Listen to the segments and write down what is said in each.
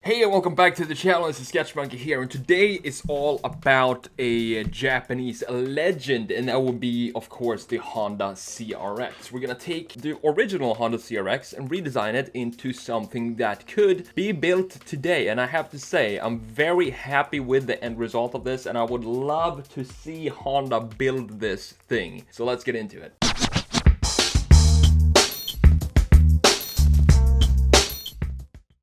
Hey and welcome back to the channel. It's Sketch Monkey here, and today is all about a Japanese legend, and that will be, of course, the Honda CRX. We're gonna take the original Honda CRX and redesign it into something that could be built today, and I have to say, I'm very happy with the end result of this, and I would love to see Honda build this thing. So let's get into it.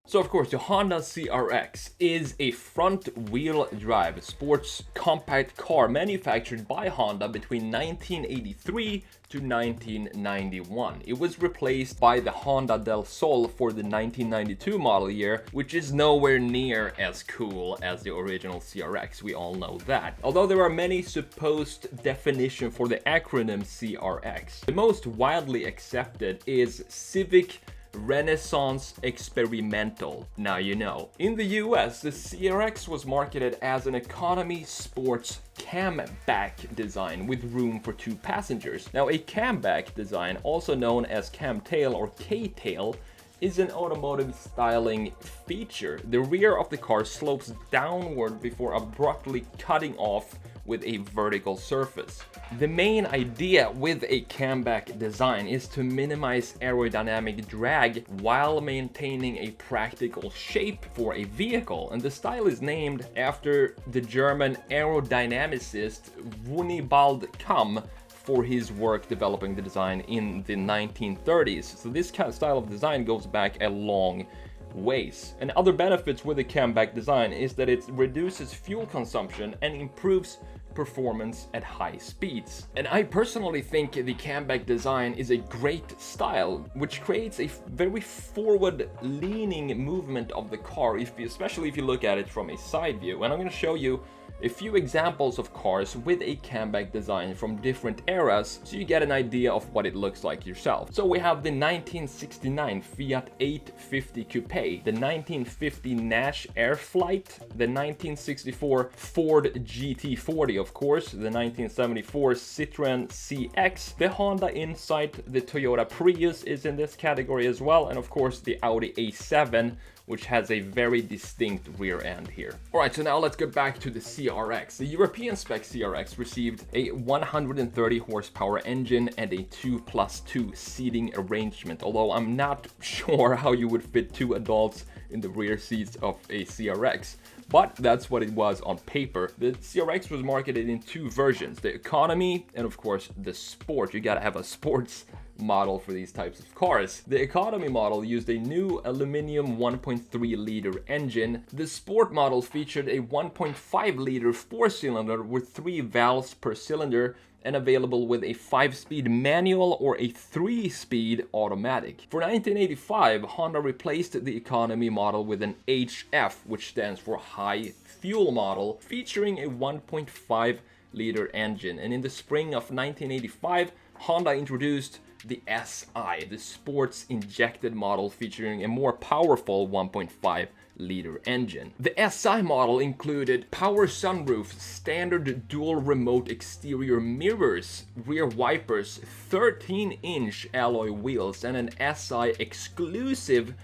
So of course, the Honda CRX is a front-wheel drive sports compact car manufactured by Honda between 1983 to 1991. It was replaced by the Honda del Sol for the 1992 model year, which is nowhere near as cool as the original CRX, we all know that. Although there are many supposed definitions for the acronym CRX, the most widely accepted is Civic Renaissance Experimental. Now you know. In the US, the CRX was marketed as an economy sports camback design with room for 2 passengers. Now a camback design, also known as camtail or K-tail, is an automotive styling feature. The rear of the car slopes downward before abruptly cutting off with a vertical surface. The main idea with a camback design is to minimize aerodynamic drag while maintaining a practical shape for a vehicle, and the style is named after the German aerodynamicist Wunibald Kamm for his work developing the design in the 1930s. So this kind of style of design goes back a long ways. And other benefits with the camback design is that it reduces fuel consumption and improves performance at high speeds. And I personally think the camback design is a great style, which creates a very forward-leaning movement of the car, especially if you look at it from a side view. And I'm going to show you a few examples of cars with a camback design from different eras, so you get an idea of what it looks like yourself. So we have the 1969 Fiat 850 Coupe, the 1950 Nash Airflight, the 1964 Ford GT40, of course, the 1974 Citroën CX, the Honda Insight, the Toyota Prius is in this category as well, and of course the Audi A7, which has a very distinct rear end here. Alright, so now let's get back to the CRX. The European spec CRX received a 130 horsepower engine and a 2+2 seating arrangement, although I'm not sure how you would fit 2 adults in the rear seats of a CRX. But that's what it was on paper. The CRX was marketed in 2 versions, the economy and of course the sport. You gotta have a sports model for these types of cars. The economy model used a new aluminum 1.3 liter engine. The sport model featured a 1.5 liter 4-cylinder with 3 valves per cylinder and available with a 5-speed manual or a 3-speed automatic. For 1985, Honda replaced the economy model with an HF, which stands for high fuel model, featuring a 1.5 liter engine. And in the spring of 1985, Honda introduced the SI, the sports injected model, featuring a more powerful 1.5 liter engine. The SI model included power sunroof, standard dual remote exterior mirrors, rear wipers, 13-inch alloy wheels, and an SI exclusive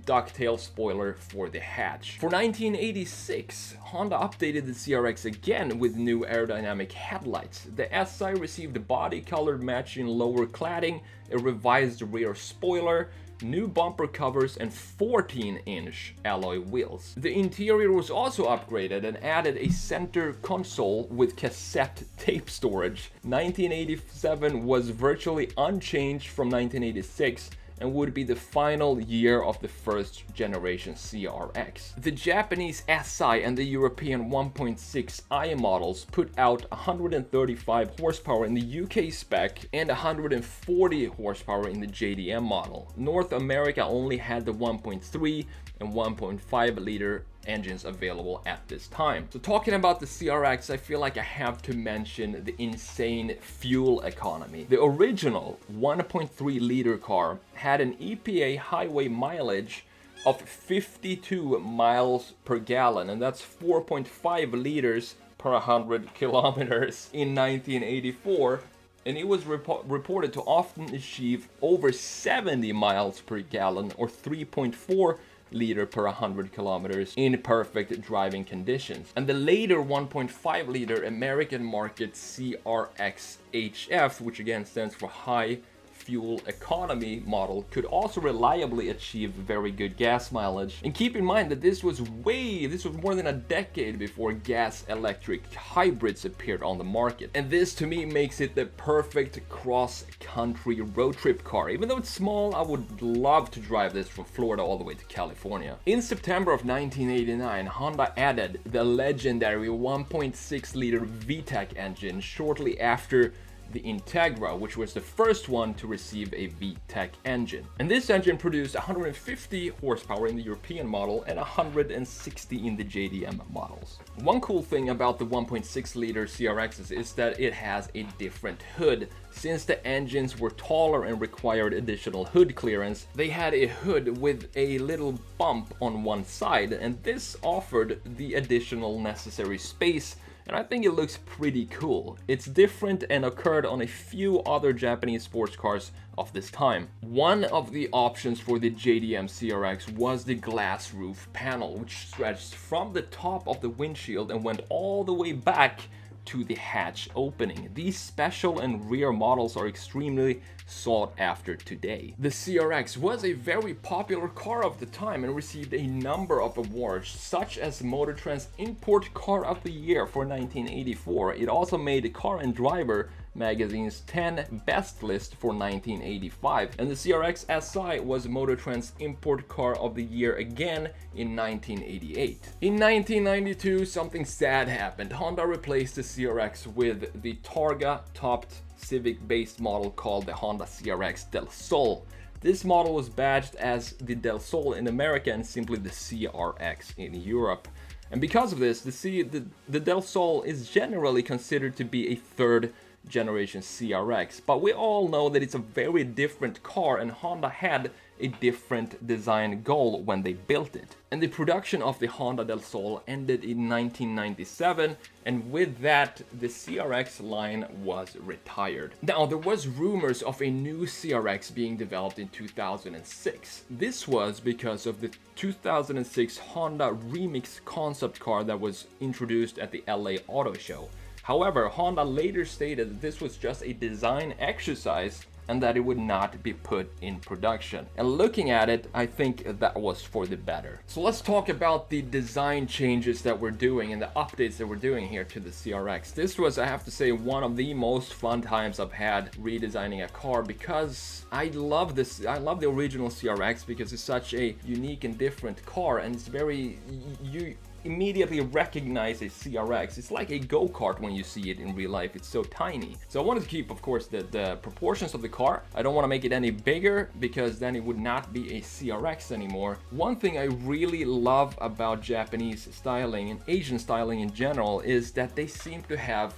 ducktail spoiler for the hatch. For 1986, Honda updated the CRX again with new aerodynamic headlights. The SI received body color matching lower cladding, a revised rear spoiler, new bumper covers, and 14-inch alloy wheels. The interior was also upgraded and added a center console with cassette tape storage. 1987 was virtually unchanged from 1986 and would be the final year of the first generation CRX. The Japanese SI and the European 1.6i models put out 135 horsepower in the UK spec and 140 horsepower in the JDM model. North America only had the 1.3 and 1.5 liter engines available at this time. So talking about the CRX, I feel like I have to mention the insane fuel economy. The original 1.3 liter car had an EPA highway mileage of 52 miles per gallon, and that's 4.5 liters per 100 kilometers in 1984, and it was reported to often achieve over 70 miles per gallon or 3.4 liter per 100 kilometers in perfect driving conditions. And the later 1.5 liter American market CRX HF, which again stands for high fuel economy model, could also reliably achieve very good gas mileage. And keep in mind that this was more than a decade before gas electric hybrids appeared on the market. And this to me makes it the perfect cross-country road trip car. Even though it's small, I would love to drive this from Florida all the way to California. In September of 1989, Honda added the legendary 1.6 liter VTEC engine shortly after the Integra, which was the first one to receive a VTEC engine. And this engine produced 150 horsepower in the European model and 160 in the JDM models. One cool thing about the 1.6 liter CRXs is that it has a different hood. Since the engines were taller and required additional hood clearance, they had a hood with a little bump on one side, and this offered the additional necessary space, and I think it looks pretty cool. It's different and occurred on a few other Japanese sports cars of this time. One of the options for the JDM CRX was the glass roof panel, which stretched from the top of the windshield and went all the way back to the hatch opening. These special and rare models are extremely sought after today. The CRX was a very popular car of the time and received a number of awards, such as Motor Trend's Import Car of the Year for 1984. It also made Car and Driver magazine's 10 best list for 1985, and the CRX SI was Motor Trend's Import Car of the Year again in 1988. In 1992, something sad happened. Honda replaced the CRX with the Targa-topped Civic-based model called the Honda CRX Del Sol. This model was badged as the Del Sol in America and simply the CRX in Europe. And because of this, the Del Sol is generally considered to be a third generation CRX, but we all know that it's a very different car, and Honda had a different design goal when they built it. And the production of the Honda Del Sol ended in 1997, and with that the CRX line was retired. Now there was rumors of a new CRX being developed in 2006. This was because of the 2006 Honda Remix concept car that was introduced at the LA Auto Show. However, Honda later stated that this was just a design exercise and that it would not be put in production. And looking at it, I think that was for the better. So let's talk about the design changes that we're doing and the updates that we're doing here to the CRX. This was, I have to say, one of the most fun times I've had redesigning a car, because I love this. I love the original CRX because it's such a unique and different car, and it's very, you immediately recognize a CRX. It's like a go-kart when you see it in real life. It's so tiny. So I wanted to keep, of course, the proportions of the car. I don't want to make it any bigger because then it would not be a CRX anymore. One thing I really love about Japanese styling and Asian styling in general is that they seem to have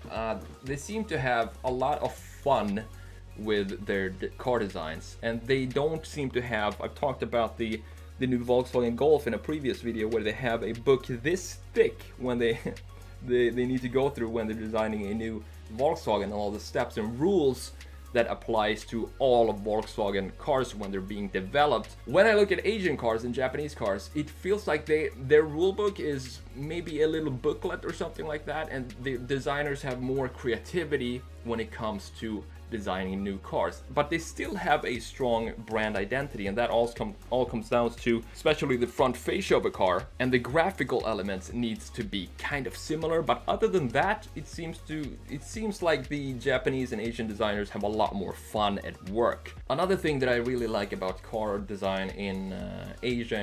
a lot of fun with their car designs, and they don't seem to have, I've talked about the new Volkswagen Golf in a previous video, where they have a book this thick when they need to go through when they're designing a new Volkswagen, and all the steps and rules that applies to all of Volkswagen cars when they're being developed. When I look at Asian cars and Japanese cars, it feels like their rule book is maybe a little booklet or something like that, and the designers have more creativity when it comes to designing new cars, but they still have a strong brand identity, and that all comes down to especially the front fascia of a car, and the graphical elements needs to be kind of similar. But other than that, it seems like the Japanese and Asian designers have a lot more fun at work. Another thing that I really like about car design in Asia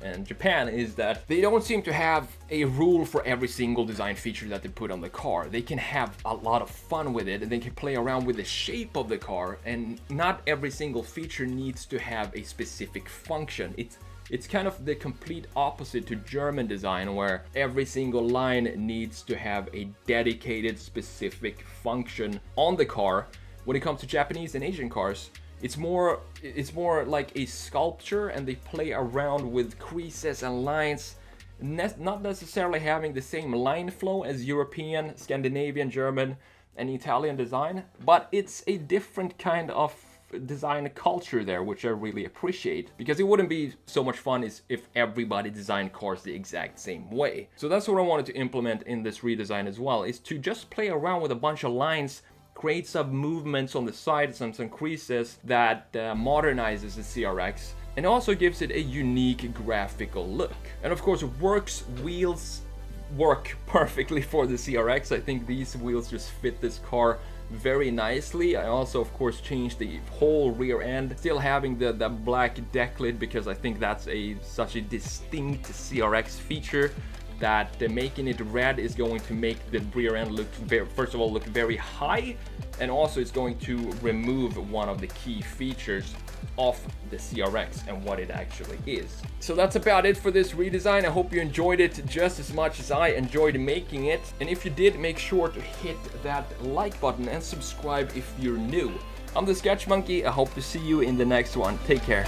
and Japan is that they don't seem to have a rule for every single design feature that they put on the car. They can have a lot of fun with it, and they can play around with the shape of the car, and not every single feature needs to have a specific function. It's kind of the complete opposite to German design, where every single line needs to have a dedicated specific function on the car. When it comes to Japanese and Asian cars, it's more like a sculpture, and they play around with creases and lines, not necessarily having the same line flow as European, Scandinavian, German and Italian design, but it's a different kind of design culture there, which I really appreciate, because it wouldn't be so much fun if everybody designed cars the exact same way. So that's what I wanted to implement in this redesign as well, is to just play around with a bunch of lines, create some movements on the sides and some creases that modernizes the CRX, and also gives it a unique graphical look. And of course, wheels work perfectly for the CRX. I think these wheels just fit this car very nicely. I also of course changed the whole rear end, still having the black deck lid, because I think that's such a distinct CRX feature, that making it red is going to make the rear end look first of all look very high, and also it's going to remove one of the key features of the CRX and what it actually is. So that's about it for this redesign. I hope you enjoyed it just as much as I enjoyed making it, and if you did, make sure to hit that like button and subscribe if you're new. I'm the Sketch Monkey. I hope to see you in the next one. Take care.